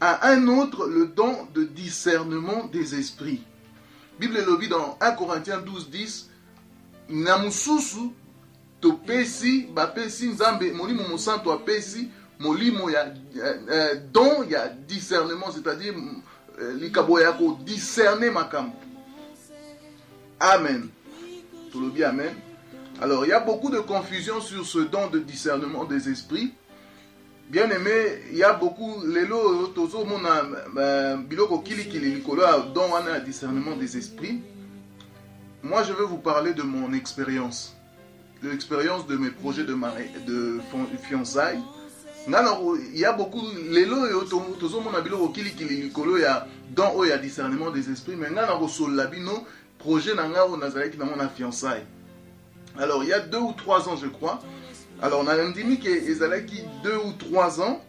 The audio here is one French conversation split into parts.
à un autre le don de discernement des esprits. Bible lobi dans 1 Corinthiens 12, 10, na mususu topesi bapesi nzambe molimo mosanto apesi molimo ya don ya discernement, c'est-à-dire likabo ya ko discerner makambo. Amen. Tout le bien, amen. Alors, il y a beaucoup de confusion sur ce don de discernement des esprits. Bien aimé, il y a beaucoup, lelo tozo mona biloko kili likolo don wana discernement des esprits. Moi, je vais vous parler de mon expérience. L'expérience de mes projets de fiançailles. Il y a beaucoup, lelo tozo mona biloko kili likolo ya don o ya discernement des esprits, mais ngana ko solabino projet nanga o nazalaki na mon fiançailles. Alors, il y a 2 ou 3 ans, je crois. Alors, on a dit que ezalaki 2 ou 3 ans,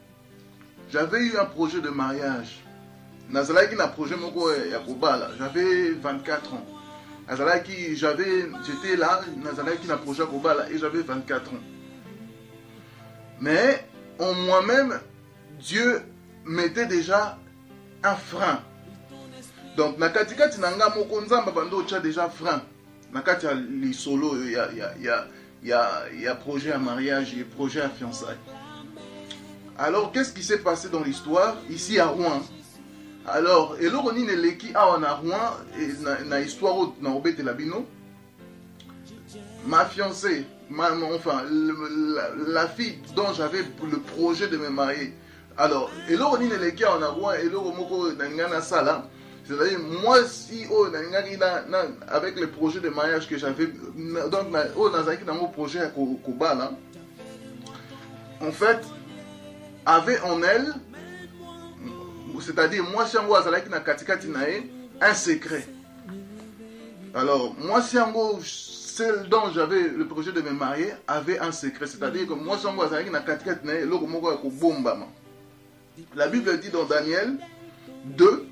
j'avais eu un projet de mariage. Nazalaki na projet moko ya kobala, j'avais 24 ans. Nazalaki, j'étais là, nazalaki na projet kobala et j'avais 24 ans. Mais en moi-même, Dieu mettait déjà un frein. Donc, na katikati nanga moko nzamba bando cha déjà frein. Nakati ya li solo il y a projet à mariage et projet à fiançailles. Alors, qu'est-ce qui s'est passé dans l'histoire ici à Rouen? Alors, et l'oroni ne leki a en Rouen et na histoire na obete labino. Ma fiancée, enfin la fille dont j'avais le projet de me marier. Alors, et l'oroni ne leki a en Rouen et l'oromoko nangana sala. C'est-à-dire, moi, si avec le projet de mariage que j'avais, donc, dans mon projet à Kobala, en fait, avait en elle, c'est-à-dire, moi, si on voit un secret. Alors, moi, si on voit celle dont j'avais le projet de me marier, avait un secret. C'est-à-dire que moi, si on voit la Bible dit dans Daniel 2,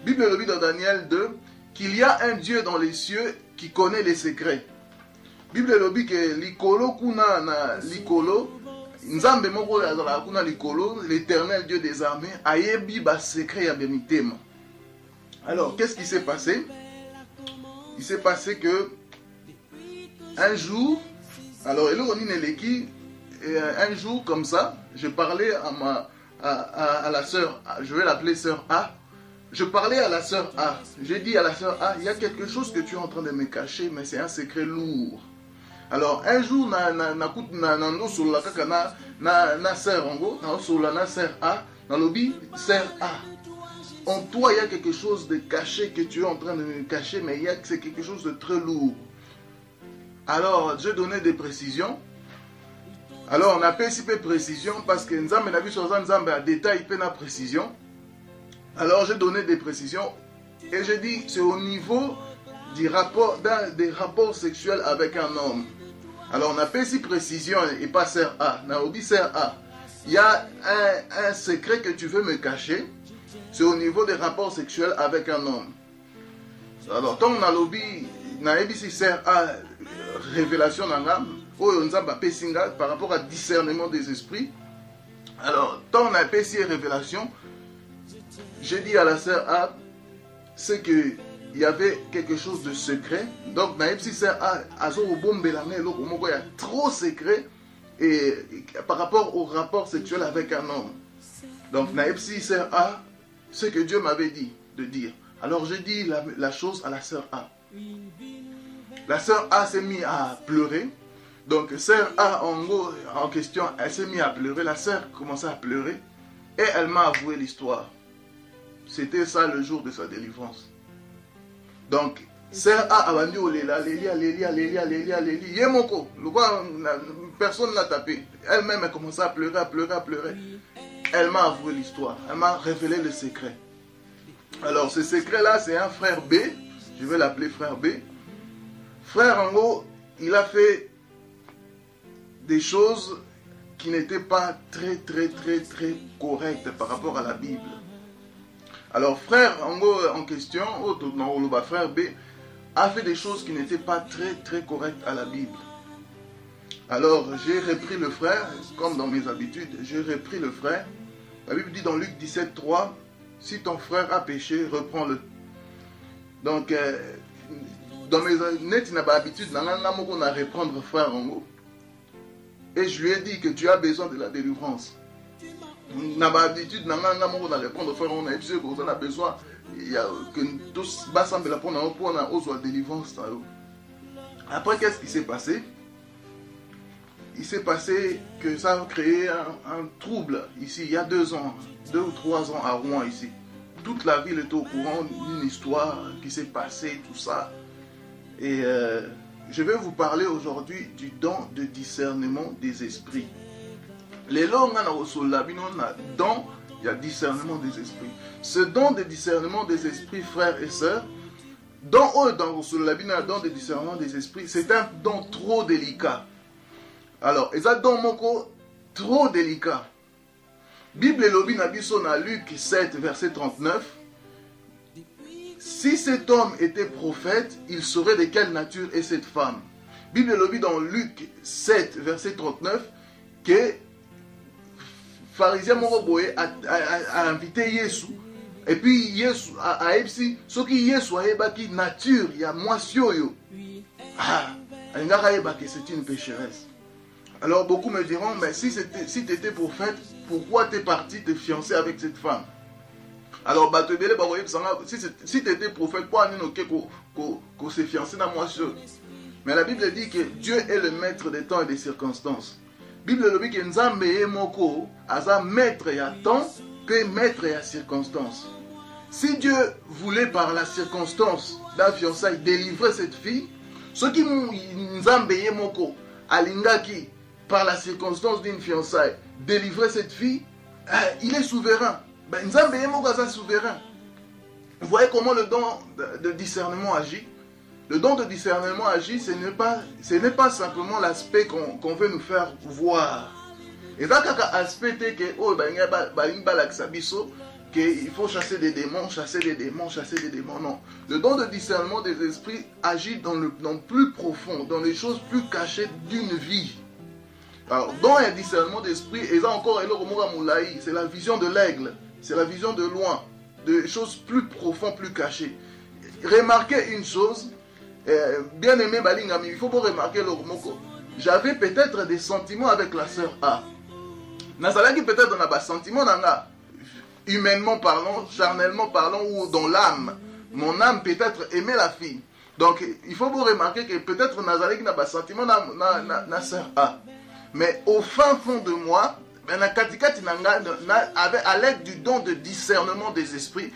Bible le dit dans Daniel 2 qu'il y a un Dieu dans les cieux qui connaît les secrets. Bible le dit que likolo kuna na likolo nzambe moko azala kuna likolo, l'Éternel Dieu des armées ayebi ba secret ya bemitema. Alors qu'est-ce qui s'est passé? Il s'est passé que un jour, alors un jour comme ça, je parlais à la sœur, je vais l'appeler sœur A. Je parlais à la sœur A. J'ai dit à la sœur A, il y a quelque chose que tu es en train de me cacher, mais c'est un secret lourd. Alors, un jour, na sœur A, dans lobby, sœur A. En toi, il y a quelque chose de caché que tu es en train de me cacher, mais c'est quelque chose de très lourd. Alors, j'ai donné des précisions. Alors, on a fait ici précision parce que nous avons vu sur un détail, peu de précision. Alors j'ai donné des précisions et j'ai dit c'est au niveau des rapports sexuels avec un homme. Alors on a fait ici précision et pas sœur A. Naobi sœur A. Il y a un secret que tu veux me cacher. C'est au niveau des rapports sexuels avec un homme. Alors tant on a lobby, naebi si sœur A révélation nangam par rapport à discernement des esprits. Alors tant on a fait ici révélation. J'ai dit à la sœur A, c'est qu'il y avait quelque chose de secret. Donc, si sœur A, il y a trop secret et par rapport au rapport sexuel avec un homme. Donc, si sœur A, ce que Dieu m'avait dit de dire. Alors, j'ai dit la chose à la sœur A. La sœur A s'est mise à pleurer. Donc, sœur A, en question, elle s'est mise à pleurer. La sœur commençait à pleurer et elle m'a avoué l'histoire. C'était ça le jour de sa délivrance. Donc, sœur A a dit personne n'a tapé. Elle-même a commencé à pleurer, à pleurer, à pleurer. Elle m'a avoué l'histoire. Elle m'a révélé le secret. Alors, ce secret-là, c'est un frère B. Je vais l'appeler frère B. Frère Ango, il a fait des choses qui n'étaient pas très correctes par rapport à la Bible. Alors, frère en question, frère B, a fait des choses qui n'étaient pas très correctes à la Bible. Alors, j'ai repris le frère, comme dans mes habitudes, j'ai repris le frère, La Bible dit dans Luc 17, 3, si ton frère a péché, reprends-le. Donc, dans mes années, tu n'as pas l'habitude de reprendre frère Rongo. Et je lui ai dit que tu as besoin de la délivrance. Tu n'as pas l'habitude de reprendre frère Rongo. On a besoin que tous ensemble pour la délivrance. Après, qu'est-ce qui s'est passé? Il s'est passé que ça a créé un trouble ici, il y a 2 ans, 2 ou 3 ans à Rouen ici. Toute la ville est au courant d'une histoire qui s'est passée, tout ça. Et je vais vous parler aujourd'hui du don de discernement des esprits. Les langues, don, il y a discernement des esprits. Ce don de discernement des esprits, frères et sœurs, dans le don de discernement des esprits, c'est un don trop délicat. Alors, et ça don moko trop délicat. Bible lobi na biso na Luc 7 verset 39. Si cet homme était prophète, il saurait de quelle nature est cette femme. Bible lobi dans Luc 7 verset 39 que pharisien moko boye a invité Yesu. Et puis Yesu a epsi ce qui Yesu a ebaki nature ya mwasi oyo. Ah, ngaka ebaki c'est une pécheresse. Alors beaucoup me diront, mais si tu étais prophète, pourquoi tu es parti te fiancer avec cette femme? Alors, si tu étais prophète, pourquoi tu se fiancer dans moi seul? Mais la Bible dit que Dieu est le maître des temps et des circonstances. La Bible dit que Nzambe est moko, aza maître ya temps, que maître ya circonstance. Si Dieu voulait par la circonstance d'un fiançailles délivrer cette fille, ce qui Nzambe est moko, alingaki, par la circonstance d'une fiançaille, délivrer cette fille, il est souverain. Nzambe est souverain. Vous voyez comment le don de discernement agit? Le don de discernement agit, ce n'est pas simplement l'aspect qu'on veut nous faire voir. Et ça, aspect qu'il faut chasser des démons, chasser des démons, chasser des démons. Non. Le don de discernement des esprits agit dans le plus profond, dans les choses plus cachées d'une vie. Alors, dans un discernement d'esprit, et ça encore, c'est la vision de l'aigle, c'est la vision de loin, de choses plus profondes, plus cachées. Remarquez une chose, bien aimé Balingami, il faut pas remarquer l'ormoko. J'avais peut-être des sentiments avec la sœur A. Nazalaki peut-être dans un sentiment, humainement parlant, charnellement parlant, ou dans l'âme. Mon âme peut-être aimait la fille. Donc, il faut vous remarquer que peut-être Nazalaki n'a pas sentiment dans la sœur A. Mais au fin fond de moi, à l'aide du don de discernement des esprits,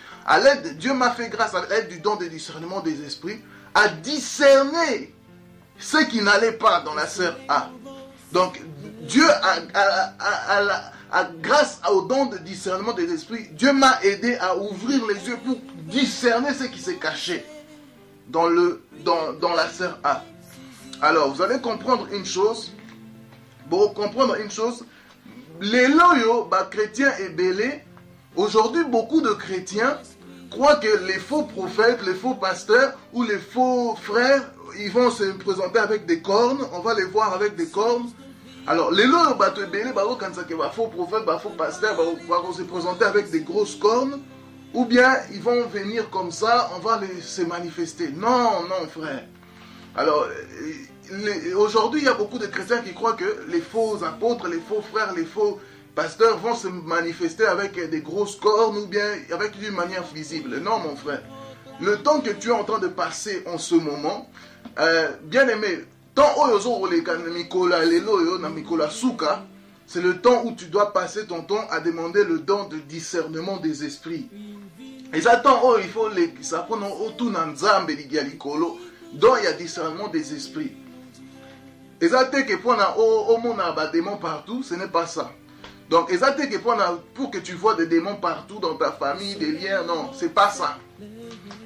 Dieu m'a fait grâce à l'aide du don de discernement des esprits, à discerner ce qui n'allait pas dans la sœur A. Donc, Dieu, grâce au don de discernement des esprits, Dieu m'a aidé à ouvrir les yeux pour discerner ce qui s'est caché dans la sœur A. Alors, vous allez comprendre une chose. Pour comprendre une chose, les loyaux, chrétiens et belés, aujourd'hui beaucoup de chrétiens croient que les faux prophètes, les faux pasteurs ou les faux frères, ils vont se présenter avec des cornes, on va les voir avec des cornes. Alors les loyaux, faux prophètes, faux pasteurs, vont se présenter avec des grosses cornes, ou bien ils vont venir comme ça, on va se manifester. Non, non frère. Alors, aujourd'hui, il y a beaucoup de chrétiens qui croient que les faux apôtres, les faux frères, les faux pasteurs vont se manifester avec des grosses cornes ou bien avec d'une manière visible. Non, mon frère. Le temps que tu es en train de passer en ce moment, bien aimé, c'est le temps où tu dois passer ton temps à demander le don de discernement des esprits. Et ça, il faut ça prend tout dans Nzambe likolo. Donc il y a discernement des esprits. Et ça que pour démons partout, ce n'est pas ça. Donc et ça que pour que tu vois des démons partout dans ta famille, des liens, non, c'est pas ça.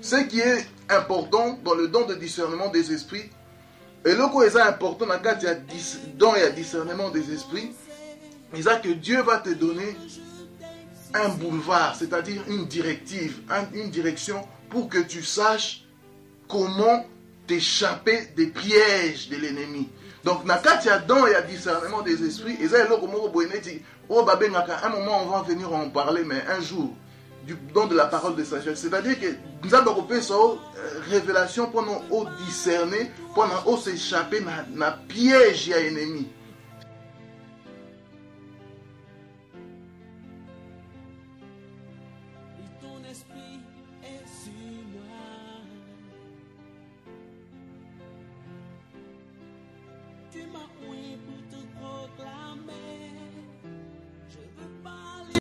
Ce qui est important dans le don de discernement des esprits, et le quoi est important dans le il y a don et discernement des esprits, c'est ça que Dieu va te donner un boulevard, c'est-à-dire une directive, une direction pour que tu saches comment t'échapper des pièges de l'ennemi. Donc, na kati ya don, il y a discernement des esprits. Et ça, un moment, on va venir en parler, mais un jour, du don de la parole de sagesse. C'est-à-dire que nous avons une révélation pour nous discerner, pour nous s'échapper dans le piège à l'ennemi.